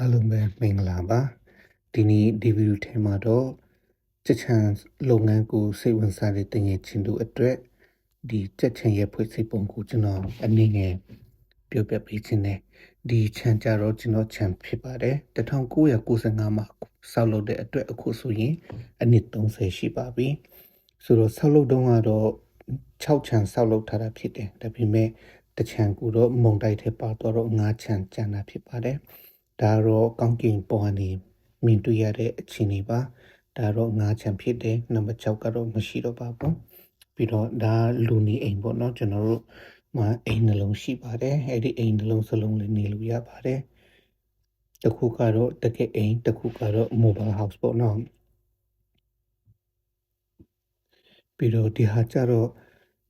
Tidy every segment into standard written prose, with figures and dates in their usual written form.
အားလုံးပဲမင်္ဂလာပါဒီနေ့ဒီဗီဒီယိုထဲမှာတော့ချက်ချန်လုပ်ငန်းကိုစိတ်ဝင်စားတဲ့တင်ငယ်ချင်းတို့အတွက်ဒီချက်ချန်ရဲ့ဖွဲ့စည်းပုံကိုကျွန်တော်အနေနဲ့ပြောပြပေးခြင်းနဲ့ဒီချန်ကြတော့ကျွန်တော်ချန်ဖြစ်ပါတယ်1995မှာဆောက်လုပ်တဲ့အတွက်အခုဆိုရင်အနည်း30ရှိပါပြီဆိုတော့ဆောက်လုပ်တုန်းကတော့6ချန်ဆောက်လုပ်ထားတာဖြစ်တယ်ဒါပေမဲ့တချန်ကိုတော့မုံတိုက်ထဲပါတော့9ချန်ကျန်တာဖြစ်ပါတယ်ဒါတော့ကောင်းကင်ပေါ်ကနေမြင်တွေ့ရတဲ့အခြေအနေပါဒါတော့9ချန်ဖြစ်တယ်နံပါတ်6ကတော့မရှိတော့ပါဘူးပြီးတော့ဒါလူနေအိမ်ပေါ့နော်ကျွန်တော်တို့မှာအိမ်နှလုံးရှိပါတယ်အဲ့ဒီအိမ်နှလုံးစလုံးလေးနေလို့ရပါတယ်တစ်ခုကတော့တကယ်အိမ်တစ်ခုကတော့ mobile house ပေါ့နော်ပြီးတော့ဒီဟာကြတော့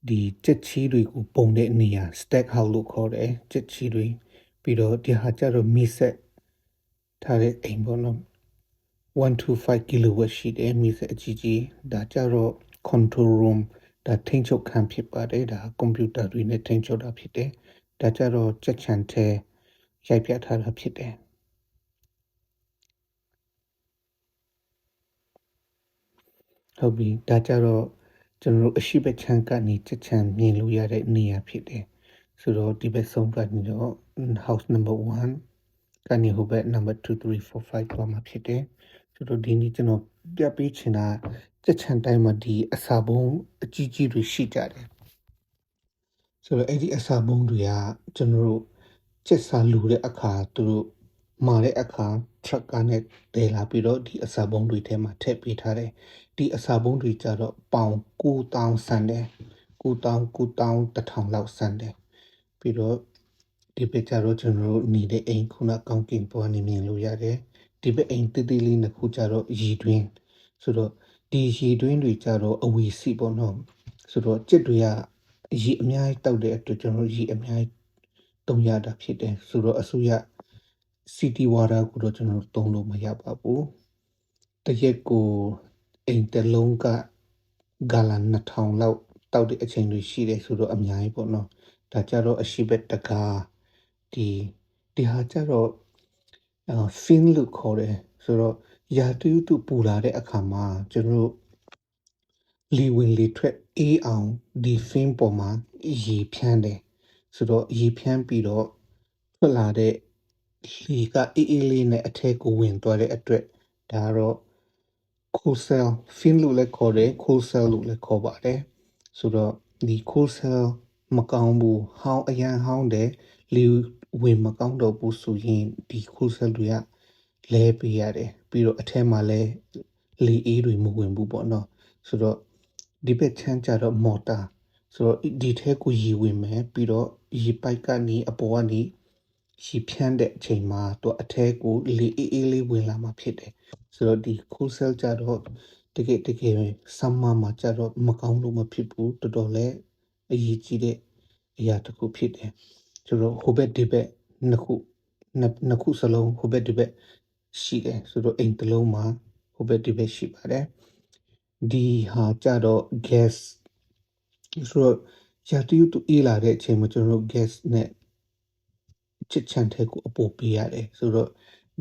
ဒီချက်ချီတွေကိုပုံတဲ့နေရာ stack house လို့ခေါ်တယ်ချက်ချီတွေပြီးတော့ဒီဟာကြတော့မီဆက်ထားတဲ့အိမ်ပေါ့နော်125 kilowatt ရှိတယ်မီဆက်အကြီးကြီးဒါကြတော့ control room ဒါထိန်းချုပ်ခန်းဖြစ်ပါတယ်ဒါကွန်ပျူတာတွေနဲ့ထိန်းချုပ်တာဖြစ်တယ်ဒါကြတော့ချက်ချန်ထဲရိုက်ပြထားတာဖြစ်တယ်ဟုတ်ပြီဒါကြတော့ကျွန်တော်တို့အရှိဘချန်ကနေချက်ချန်မြင်လို့ရတဲ့နေရာဖြစ်တယ်ဆိုတော့ဒီဘက်ဆုံးကနေတော့ house number 1ကနေဟိုဘက် number 2 3 4 5သွားမှာဖြစ်တယ်ဆိုတော့ဒီနေ့ကျွန်တော်ပြပေးချင်တာချက်ချန်တိုင်းမှာဒီအစာဘုံအကြီးကြီးတွေရှိကြတယ်ဆိုတော့အဲ့ဒီအစာဘုံတွေကကျွန်တော်တို့ချက်စာလူတဲ့အခါသူတို့မာတဲ့အခါ truck ကနေတဲလာပြီးတော့ဒီအစာဘုံတွေထဲမှာထည့်ပေးထားတယ်ဒီအစာဘုံတွေကြတော့ပေါင်9000ဆန်တယ်9000 လောက်ဆန်တယ်ပြီးတော့ဒီဘက်ကျတော့ကျွန်တော်တို့နေတဲ့အိမ်ခုနကောင်းကင်ပေါ်နေမြင်လို့ရတယ်ဒီဘက်အိမ်တိတိလေးနှစ်ခုကျတော့ရီတွင်းဆိုတော့ဒီရီတွင်းတွေကျတော့အဝီစီပေါ့နော်ဆိုတော့ကျစ်တွေကရီအများကြီးတောက်တဲ့အတွက်ကျွန်တော်ရီအများကြီးတုံးရတာဖြစ်တယ်ဆိုတော့အစိုးရ city water ကိုတော့ကျွန်တော်တုံးလို့မရပါဘူးတရက်ကိုအိမ်တစ်လုံးကဂါလန်2000လောက်တောက်တဲ့အချိန်တွေရှိတယ်ဆိုတော့အများကြီးပေါ့နော်ဒါကြတော့အရှိဘက်တကားဒီဟာကြတော့fin လို့ခေါ်တယ်ဆိုတော့ရာတူတူပူလာတဲ့အခါမှာကျွန်တော်တို့လီဝင်လီထွက်အေးအောင်ဒီ fin ပေါ်မှာရေဖြန်းတယ်ဆိုတော့ရေဖြန်းပြီးတော့ထွက်လာတဲ့လေကအေးလေးနဲ့အထက်ကိုဝင်သွားတဲ့အတွက်ဒါတော့ cool cell fin လို့လည်းခေါ်တယ် cool cell လို့လည်းခေါ်ပါတယ်ဆိုတော့ဒီ cool cell မကောင်းဘူးဟောင်းအရန်ဟောင်းတယ်လေဝင်မကောင်းတော့ဘူးဆိုရင်ဒီ cool cell တွေကလဲပေးရတယ်ပြီးတော့အထက်မှာလည်းလေအေးတွေမဝင်ဘူးပေါ့နော်ဆိုတော့ဒီဘက်ချမ်းကြတော့ motor ဆိုတော့ဒီထဲကိုရေဝင်မယ်ပြီးတော့ရေပိုက်ကနေအပေါ်ကနေရေဖြန်းတဲ့အချိန်မှာသူအထဲကိုလေအေးလေးဝင်လာမှာဖြစ်တယ်ဆိုတော့ဒီ cool cell ကြတော့တကယ်summer မှာကြတော့မကောင်းလို့မဖြစ်ဘူးတော်တော်လေးအရေးကြီးတဲ့အရာတစ်ခုဖြစ်တယ်ဆိုတော့ဟိုဘက်ဒီဘက်နှစ်ခုစလုံးဟိုဘက်ဒီဘက်ရှိတယ်ဆိုတော့အိမ်တစ်လုံးမှာဟိုဘက်ဒီဘက်ရှိပါတယ်ဒီဟာကြတော့ gas ဆိုတော့ရာတူတူအေးလာတဲ့အချိန်မှာကျွန်တော်တို့ gas နဲ့ချစ်ချန်တဲ့ကိုအပို့ပေးရတယ်ဆိုတော့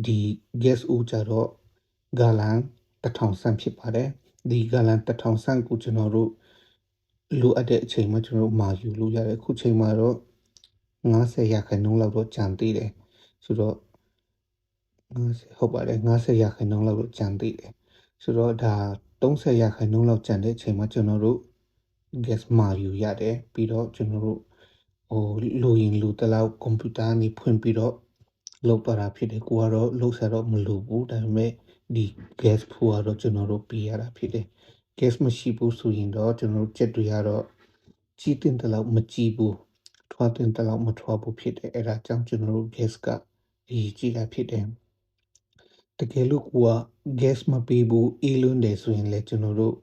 ဒီ gas ဦးကြတော့ဂါလန်1000ဆန့်ဖြစ်ပါတယ်ဒီဂါလန်1000ဆန့်ကိုကျွန်တော်တို့လိုအပ်တဲ့အချိန်မှာကျွန်တော်တို့မာယူလို့ရတယ်အခုချိန်မှာတော့90ရာခိုင်နှုန်းလောက်တော့ကျန်သေးတယ်ဆိုတော့90ဟုတ်ပါတယ်90ရာခိုင်နှုန်းလောက်တော့ကျန်သေးတယ်ဆိုတော့ဒါ30ရာခိုင်နှုန်းလောက်ကျန်တဲ့အချိန်မှာကျွန်တော်တို့ gas မာယူရတယ်ပြီးတော့ကျွန်တော်တို့လိုရင်လိုတလောက်ကွန်ပျူတာနေဖွင့်ပြီးတော့လုပ်ပါတာဖြစ်တယ်ကိုကတော့လုပ်ဆက်တော့မလိုဘူးဒါပေမဲ့ဒီ gas ဖို့ကတော့ကျွန်တော်တို့ပေးရတာဖြစ်တယ် gas မရှိဘူးဆိုရင်တော့ကျွန်တော်တို့ချက်တွေကတော့ကြီးတင်တလောက်မကြီးဘူးထွားတင်တလောက်မထွားဘူးဖြစ်တယ်အဲ့ဒါကြောင့်ကျွန်တော်တို့ gas ကအရေးကြီးတာဖြစ်တယ်တကယ်လို့ကိုက gas မပေးဘူးအေးလွန်းတယ်ဆိုရင်လည်းကျွန်တော်တို့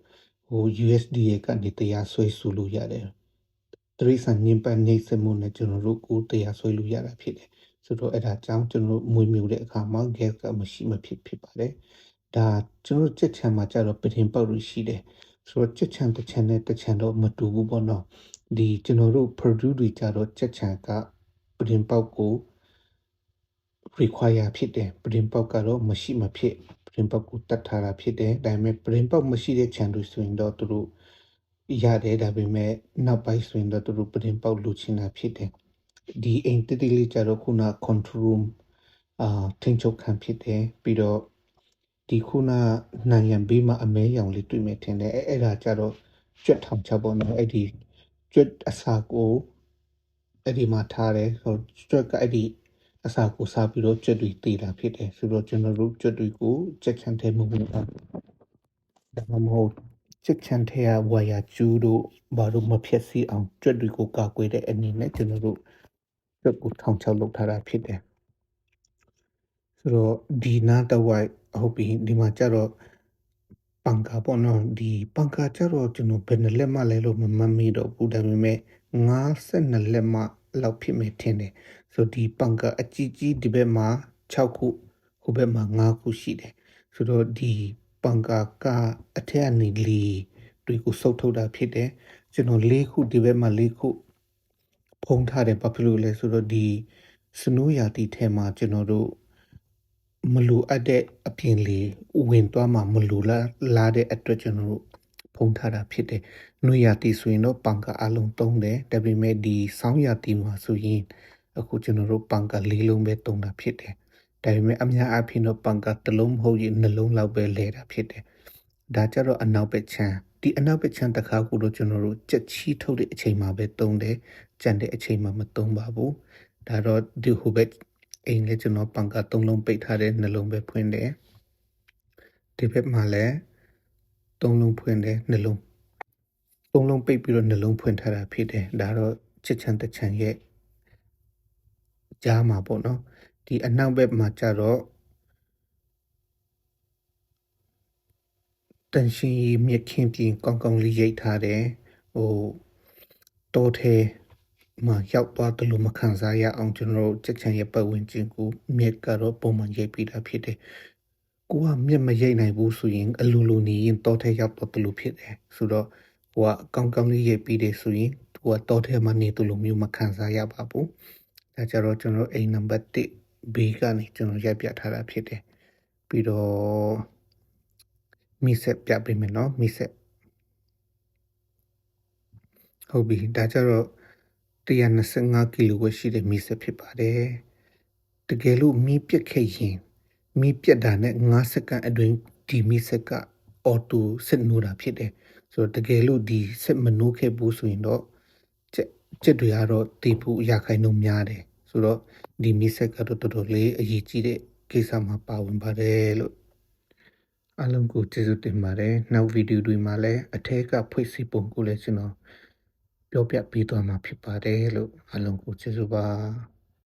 USDA ကနေတရားစွဲဆိုလို့ရတယ်တရိษံညင်ပန်းနေစမှုနဲ့ကျွန်တော်တို့ကိုတရားစွဲလို့ရတာဖြစ်တယ်ဆိုတော့အဲ့ဒါကြောင့်ကျွန်တော်တို့မွေးမြူတဲ့အခါမှာ gas ကမရှိမဖြစ်ပါတယ်ဒါကျွန်တော်ချက်ချန်မှာကြတော့ပတင်ပေါက်လို့ရှိတယ်ဆိုတော့ချက်ချန်တစ်ချန်နဲ့တစ်ချန်တော့မတူဘူးပေါ့နော်ဒီကျွန်တော်တို့ produce တွေကြတော့ချက်ချန်ကပတင်ပေါက်ကို require ဖြစ်တယ်ပရင်ပေါက်ကတော့မရှိမဖြစ်ပရင်ပေါက်ကိုတတ်ထားတာဖြစ်တယ်ဒါပေမဲ့ပရင်ပေါက်မရှိတဲ့ channel ဆိုရင်တော့သူတို့ရတယ်ဒါပေမဲ့နောက်ပိုင်းဆိုရင်တော့သူတို့ပရင်ပေါက်လိုချင်တာဖြစ်တယ်ဒီအိမ်တတိလေးကြတော့ခုန control room ထိန်ချုပ်ခံဖြစ်တယ်ပြီးတော့ဒီခုနနိုင်ရန်ဘေးမှာအမဲရောင်လေးတွေ့မယ်ထင်တယ်အဲ့ဒါကြတော့ကြွက်ထောင်ချပေါ့နော်အဲ့ဒီကြွက်အစာကိုအဲ့ဒီမှာထားတယ်ဆိုကြွက်ကအဲ့ဒီအစာကိုစားပြီးတော့ကြွက်တွေတေးတာဖြစ်တယ်ဆိုတော့ကျွန်တော်တို့ကြွက်တွေကိုကြက်ချန်ထဲမှာဝင်တာဒါမှမဟုတ်ကြက်ချန်ထဲကဝါယာကျူးတို့ဘာလို့မဖြစ်စီအောင်ကြွက်တွေကိုကာကွယ်တဲ့အနေနဲ့ကျွန်တော်တို့ကြွက်ကိုထောင်ချလုပ်ထားတာဖြစ်တယ်ဆိုတော့ဒီနာတဝိုက်ဟုတ်ပြီဒီမှာကျတော့ပန်ကာပေါ့နော်ဒီပန်ကာကျတော့ကျွန်တော်ဘယ်နှလက်မှလဲလို့မမှတ်မိတော့ဘူးဒါပေမဲ့52လက်မှလောက်ဖြစ်မယ်ထင်တယ်ဆိုဒီပန်ကာအကြီးကြီးဒီဘက်မှာ6ခုဟိုဘက်မှာ5ခုရှိတယ်ဆိုတော့ဒီပန်ကာကအထက်ကနေလီတွေကိုစုပ်ထုတ်တာဖြစ်တယ်ကျွန်တော်4ခုဒီဘက်မှာ4ခုဖုံးထားတယ်ဘာဖြစ်လို့လဲဆိုတော့ဒီစနိုးရာတီထဲမှာကျွန်တော်တို့မလူအပ်တဲ့အပြင်လေးဝင်သွားမှမလူလာတဲ့အတွက်ကျွန်တော်တို့ဖုံးထားတာဖြစ်တယ်။နှွေရာတီဆိုရင်တော့ပန်ကာအလုံးသုံးတယ်ဒါပေမဲ့ဒီဆောင်းရာတီမှာဆိုရင်အခုကျွန်တော်တို့ပန်ကာ၄လုံးပဲသုံးတာဖြစ်တယ်။ဒါပေမဲ့အများအားဖြင့်တော့ပန်ကာတစ်လုံးမဟုတ်ရင်နှလုံးလောက်ပဲလဲတာဖြစ်တယ်။ဒါကြတော့အနောက်ဘက်ခြမ်းဒီအနောက်ဘက်ခြမ်းတစ်ခါကိုတော့ကျွန်တော်တို့ကြက်ချီထုတ်တဲ့အချိန်မှာပဲသုံးတယ်။ကြံတဲ့အချိန်မှာမသုံးပါဘူး။ဒါတော့ဒီဟိုဘက်အိမ်လေးကျွန်တော်ပန်ကာ3လုံးပိတ်ထားတဲ့နှလုံးပဲဖွင့်တယ်ဒီဘက်မှာလည်း3လုံးဖွင့်တယ်နှလုံး3လုံးပိတ်ပြီးတော့နှလုံးဖွင့်ထားတာဖြစ်တယ်ဒါတော့ချစ်ချန်တချန်ရဲ့ကြားမှာပေါ့နော်ဒီအနောက်ဘက်မှာကျတော့တန်ရှင်မြက်ခင်ပြင်ကောင်းကောင်းလေးရိတ်ထားတယ်ဟိုတိုးထဲမှာရောက်သွားတယ်လို့မခံစားရအောင်ကျွန်တော်တို့ချက်ချန်ရဲ့ပတ်ဝန်းကျင်ကိုမြက်ကတော့ပုံမှန်ရိတ်ပြီးတာဖြစ်တယ်ကိုကမြက်မရိတ်နိုင်ဘူးဆိုရင်အလိုလိုနေရင်တောထဲရောက်တော့တယ်လို့ဖြစ်တယ်ဆိုတော့ဟိုကကောင်းကောင်းလေးရိတ်ပြီးတယ်ဆိုရင်ဟိုကတောထဲမှာနေတယ်လို့မျိုးမခံစားရပါဘူးဒါကြတော့ကျွန်တော်အိမ်နံပါတ်1ဘေးကနေကျွန်တော်ရိုက်ပြထားတာဖြစ်တယ်ပြီးတော့မိဆက်ပြပေးမယ်နော်မိဆက်ဟုတ်ပြီဒါကြတော့125ကီလိုဝက်ရှိတဲ့မိဆက်ဖြစ်ပါတယ်တကယ်လို့မီးပြက်ခဲ့ရင်မီးပြက်တာနဲ့9စက္ကန့်အတွင်းဒီမီးဆက်ကအော်တိုဆက်နိုးတာဖြစ်တယ်ဆိုတော့တကယ်လို့ဒီဆက်မနိုးခဲ့ဘူးဆိုရင်တော့ချက်တွေကတော့တီးဖို့ရခိုင်နှုန်းများတယ်ဆိုတော့ဒီမီးဆက်ကတော့တော်တော်လေးအရေးကြီးတဲ့ကိစ္စမှာပါဝင်ပါတယ်လို့အားလုံးကိုကျေးဇူးတင်ပါတယ်နောက်ဗီဒီယိုတွေမှာလည်းအထက်ကဖွဲ့စည်းပုံကိုလည်းကျွန်တော်ပြောပြပေးသွားမှာဖြစ်ပါတယ်လို့အားလုံးကိုကျေးဇူးပါ